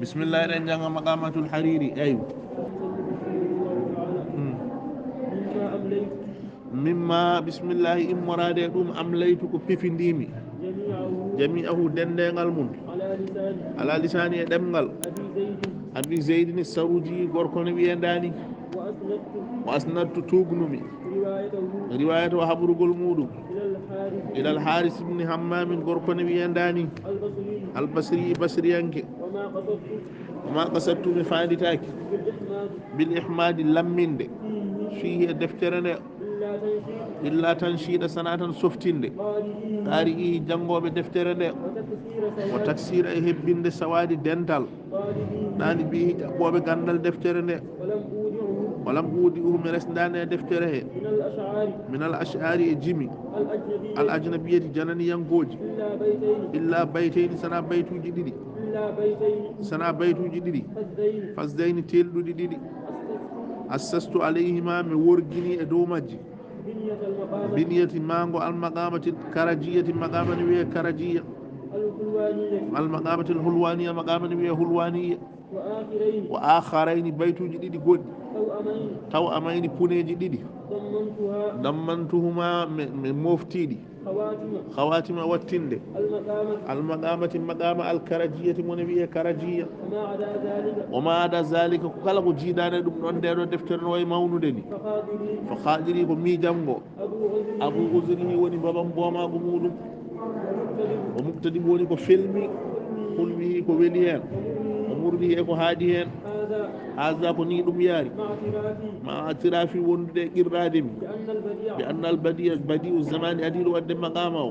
بسم الله رنجان مقامة الحريري أيوه مما بسم الله إن مرادة أمليتك في ديمي جميعه دندن المن على لساني دمغل أبي زيد السروجي غوركون بينداني وأسندت توغنمي رواية وحبر المودو إلى الحارس بن همام غوركون بينداني البصري بصريانك وما قصدت مفادتاك بالإحماد لمن فيه دفترنا إلا تنشيد سنة سفتين قارئي جنغو بدفترنا وتكسير إهبين سواد دنتال ناني به أبواب غندل دفترنا ولم أودئه من رسدان دفتره من الأشعار جمي الأجنبية جنني ينقوج إلا بيتين سنة بيت جديد سنة بيت جديد فازدين تيلو جديد أسست عليهما من ورجني أدومجي بنية مانغو المقامة الكرجية مقامة ويا كرجية المقامة الهلوانية مقامة ويا هلوانية وآخرين بيت جديد قد تو أمين بني جديد ضمنتهما من مفتيدي خواتم والتند المقامة المقامة الكرجية منبيه كرجية وما عدا ذلك كلا جيدان دون ديرو دفتر نوي ماونودني فقادري ko mi jango abu uzri woni babam boma go mudum o muktadi woni ko filmi hulmi ko weli hen o murdi e ko haadi hen haza ko ni dum yaari ma atirafi wondude qirrade mi bi anna al badi'u zamani adilu wadde maqama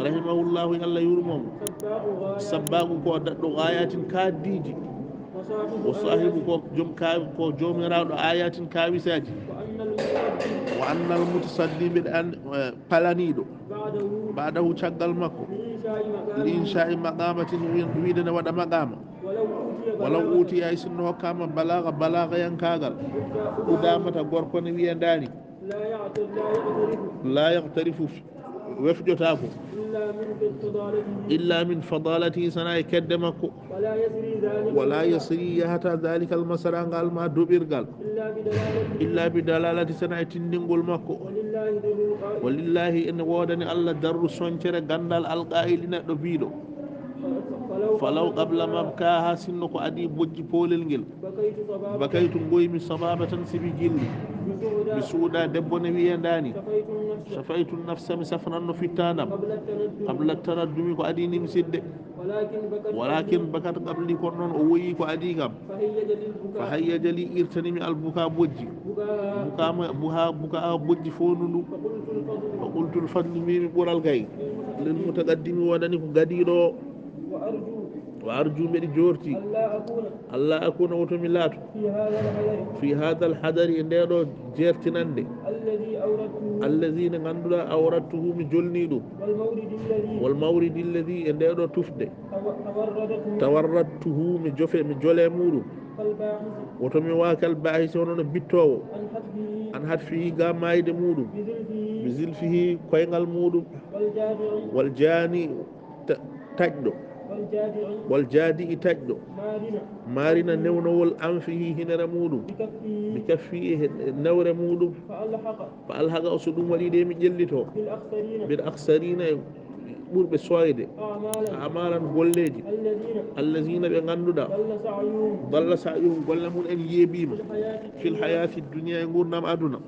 rahimahullahu yalla yurmum sabbagu ko daddo ayatin kadiji o sahibu ko jom kaawi ko jomiraɗo ayatin kawisaji wa annal mutasaddi mbiɗa an palaniɗo badahu caggal makko l'insha'i maqamatin wiide ne waɗa maqama walaw utiya hay sinno hokkama balaga yankagal udamata gorko ne wiyandani la yaqtarifu wefjotako إلا من فضالته سنة كدمكو ولا يسري حتى ذلك المسران قال ما دبر قال إلا بدلالة سنة تندنقل مكو ولله إن وودني الله در سنشر قندال القائلين دبيلو فلو قبل مبكاها سنكو أدي بوجي بولنجل بكيت قويم صبابة سبي جلي بسودا دبون وينداني شفيت النفس مسفرا في التانم قبل التردم كو أدي نمسد ولكن بكت قبلي كورنون أوي كو أدي كم فهيج لي إرتنمي البكاء بوجي بكاء بوجي فونلو فقلت الفضل ميمي بورال غاي للمتقدم ودني كو غديرو وأرجو من جورتي الله أكون وتملات في هذا الحذر إنه جيرتناندي الذين غندلا أوردته من جلنيدو والمورد الذي إنه تفدي توردته من جفة من جلي مورو وتمي واكل باحث ونون بيتو أن هات فيه غامايد مورو بزلفه كوينغال مورو والجاني تجدو والجادي تجدو مارنا نونول أنفه هنا رمودو بكفيه نور مودو فألحق أصدوم وليدي من جلتو بالأخسرين بور بسوائد أعمالا قوليجي الذين بغندو دا ضل سعيهم قلمون أن يبيم في الحياة الدنيا يقول نام أدنا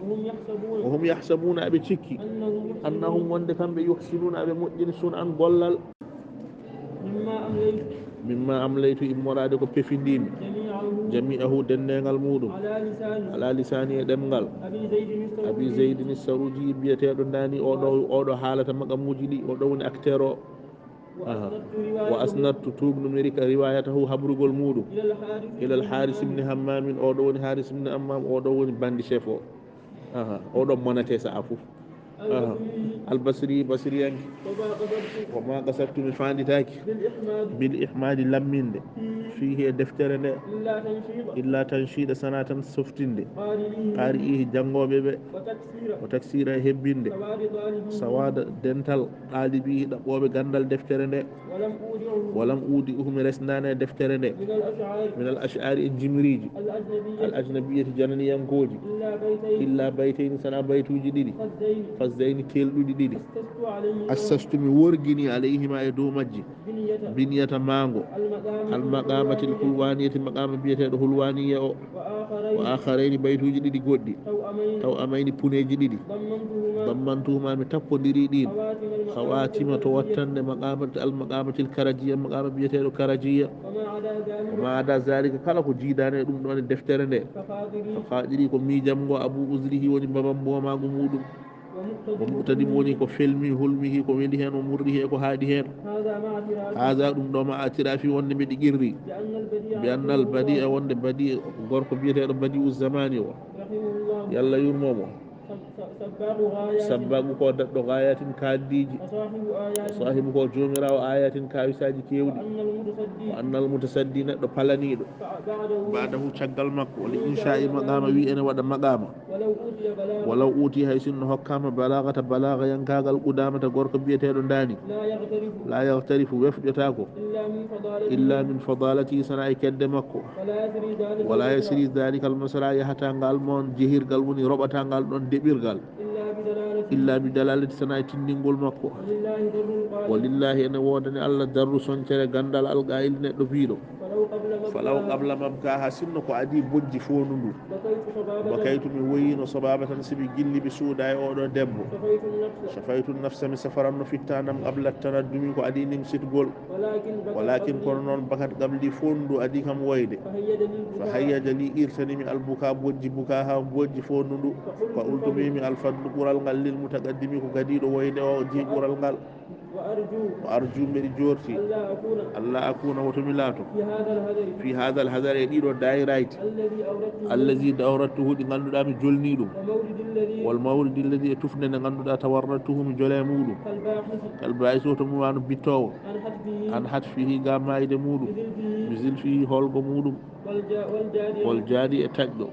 وهم يحسبون أبي تشكي أنهم وندكم بيحسنون أبي مؤجنسون أن ضلل مما أمليت إمرادك بفندين جميعه دنيغال مودم على لساني دمغال أبي زيد السروجي بيتير داني أودو حالة مقاموجي دي أودو أكترو وأسندت توبن مريك روايته حبرغ المودم إلى الحارس بن همام أودو حارس بن أمام أودو باندي شيفو أودو مناتي سعفو البصري بصريان وما قصدت من فاندتاك بالإحماد لمن فيه دفتر إلا تنشيد سنة سفتند قارئه جنغو بيبي وتكسير هبند سواد دنتال طالبيه دقوبه غندال دفتر ولم أودئهم رسنان دفتر من الأشعار الجمريج الأجنبية جنني ينكوجي إلا بيتين سنة بيتو جديد فالزين تيلو جديد أسست مورجني عليهما يدومجي بنية مانغو المقامة الحلوانية مقام بيته الحلوانية وآخرين بيتو جديد قدي تو أمين بني جديد ضمنتهما متقو دريدين خواتم توتن المقامة الكرجية مقام بيته الكرجية وما عدا ذلك كلا جيدان دون الدفتر ne فقادري ko mijam go abu uzrihi woni babam bo mago mudum ko mutadi woni ko felmi hulmihi ko wendi hen o murri he ko haadi hen haza dum do ma atira fi wonde be digirri bi annal badi'a wonde badi gorko biyetedo badi'u zamani o yalla yurmomo sabbagu ko daddo gayatin kaddiji sahibu ko jomirawo ayatin kawisaji kewdi wa annal mutasaddi neddo palanido ba'dahu caggal makko wal insha'i maqama wi ene wada maqama walaw uti hay sinno hokkama balagata balaga yankagal qudamata gorko biyetedo dani la yaghtarifu wafjatako illa min fadalati sana'i kedde makko wala yasri dhalika al masra yahata ngal mon jihirgal woni robata ngal don debirgal illa bi dalalati sana'i tindingol makko walillahi ene wodani Allah darru soncere gandal alqail neddo fiido falaw qabla mabkaha sinno ko adi bojji fonundu bakaytu mi woyino sababatan sibi gilli bi suuda e odo debbo shafaytu nafsa mi safaranno fittanam qabla tanaddumi ko adi nim sitgol walakin kono non bakat qabli fondu adi kam woyde fa hayyaja li irtani mi albuka bojji buka ha bojji fonundu fa ultumi mi alfadlu qural ngal lil mutaqaddimi ko gadido woyde o ji qural ngal وأرجو من جورتي الله أكون وتملاته في هذا الهذر يدير الدائرات الذي دورته لغنو دام جلنيدو والمورد الذي تفنن غنو دا تورته من جلامودو كالباعث وتموان بيتو عن حد فيه غاما يدمودو بزل فيه هولغ مودو والجادي اتجدو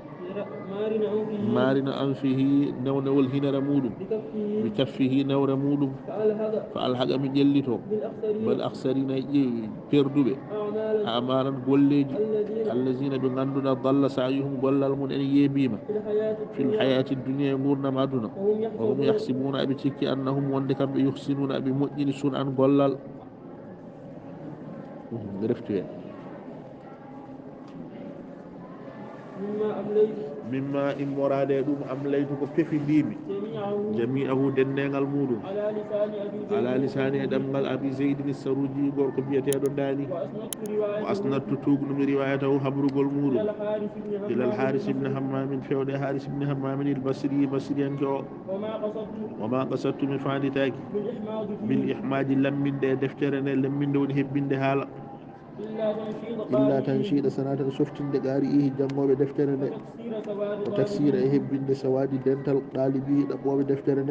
مارنا أنفه نون والهنر مودو بكفه نور مودو فالحق من جلته بل أخسرين يردو أعمالا قوليج الذين بغندنا ضل سعيهم قول المن أن يبيما في الحياة الدنيا يمورنا مادنا وهم يحسبون أبتك أنهم وندك يحسنون بمؤجن سنعا قول عرفتوا مما إن مراد دوم أمليت كو بفديمي جميعه دنيغال مودوم على لسان دمغال أبي زيد السروجي غوركو بيتيدو داني وأسندت توغ من روايته حبرغول مودوم إلى الحارث بن حمام فيود حارث بن حمام البصري بصريانكو وما قصدت من فادتاكي بالإحماد لمن دفترن لمن دون هبين حالا إلا تنشيد سنة سفتن دقارئه جمع بدفترن وتكسير هبين سواد دنتال طالبي دقوة بدفترن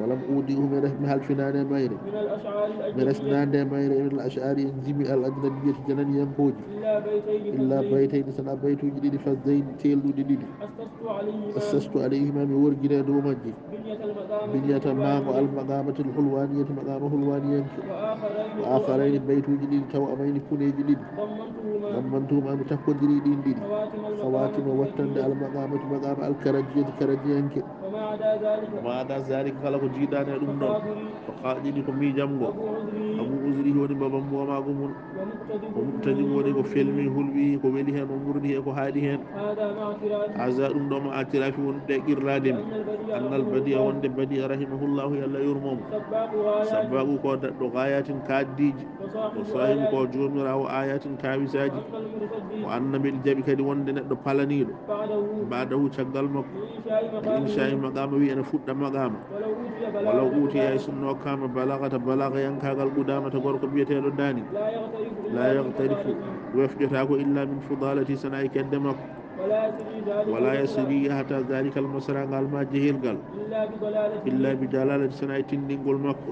ولم أوديه من رحمها الفنان مير من أسنان مير من الأشعار انزمي الأجنبية جنن ينقوج إلا بيتين سنة بيتو جديد فالزين تيلو جديد أسست عليهما من ورقنا دومجي بنية مانغ المقامة الحلوانية مقام حلوانية وآخرين بيتو جديد تو أمين كوني جديد ضمنتهما متقو دريدين دين خواتم وتند المقامة مقام الكرجية كرجيانك وما عدا ذلك خلق جيدان يدمنا فقادني كمي جمغو أبو أزريه وني بابام وما قمون ومقتدم وني كفيلمي هلوي كويليهن ومرنيه كهاديهن هذا دوما اعترافي وندقير رادم أن البديع وند بديع رحمه الله يلا يرمم سباقو كو دو غايات كاديج وصاحب كو جومراو آيات كاويساجي وأن من جابي كدي وند ندو بالانيدو بعده تشغال مكو إن شاء مقام وي أنا فوت مقام ولو أوتي أي سنو كام بلاغة ينكاغال قدامة غوركو بيتيدو داني لا يغترف ويفجتاكو إلا من فضالة سناي كدمكو ولا يسري حتى ذلك المسرى قال ما جهل قال إلا بجلالة سنة تندقل مكو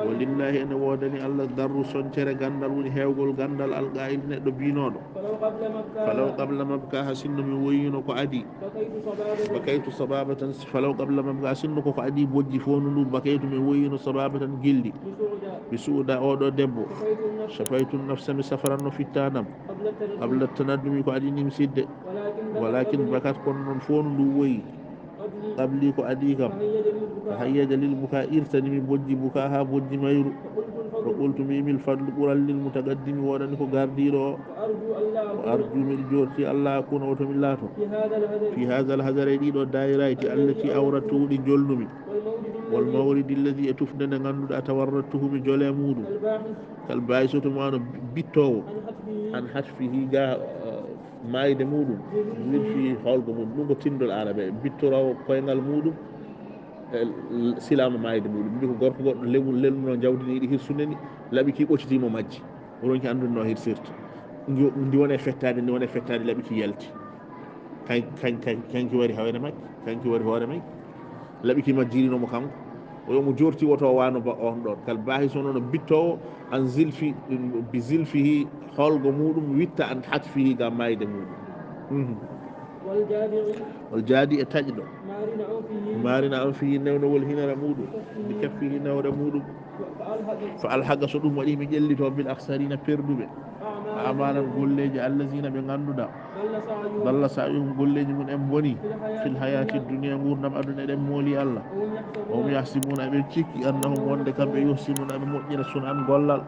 ولله أن ودني الله در سنشر غندل وني هيوغل غندل القائل ندو بينودو فلو قبل مبكى حسن من وينو كو أدي بكيت صبابة فلو قبل مبكى حسن كو أدي بوجي فونو بكيت من وينو صبابة جلدي بسودا أودو دبو شفيت النفس مسفرا في التانم قبل التندم كو أدي نمسيد ولكن بكات كون فونو وي قبلي كو أدي كم فهيج للبكاء إرتني من بوجي بكاها بوجي ميرو فقلت ميم الفضل قرال للمتقدم ورنكو غارديرو وأرجو من جورتي الله أكون أوتوميلاتو في هذا الهزر يديد الدائرات التي أوردته لجلنمي والمورد الذي أتفدن غنود أتوردته من جولي مودو كالبايسة مانو بيتو عن حشفه جاء مايد مودو من في خالق مودو نغو تندو العربية بيتو راو قوينغال مودو silama mayde muɗum mbi ko gorko goɗɗo lewol lelmuno jawdini yiɗi hirsuneni laaɓi ki ɓocitimo majji oɗonki andunno hirsirta ndi wone fettade ndi wone fettade laaɓi ki yalti kanki wari hawene makki kanki wari hoore makki laaɓi ki majjirinomo kanko oyomo jorti woto wano ba on ɗon kal bahi so noon bittowo an zilfi bi zilfihi holgo muɗum witta an hatfihi ga mayde muɗum والجادي تجد مارنا أن فيه نون والهنا رمود بكفه نون رمود فالحق صدوم وليه مجلد بالأخسرين بيردو أعمالا قوليج الذين بغنودا ضل سعيهم قوليج من أمبوني في الحياة الدنيا مورنا بأدنى مولي الله وهم يحسبون أبي تشيكي أنهم وندك بيحسنون أبي مؤمنين سنعان قولال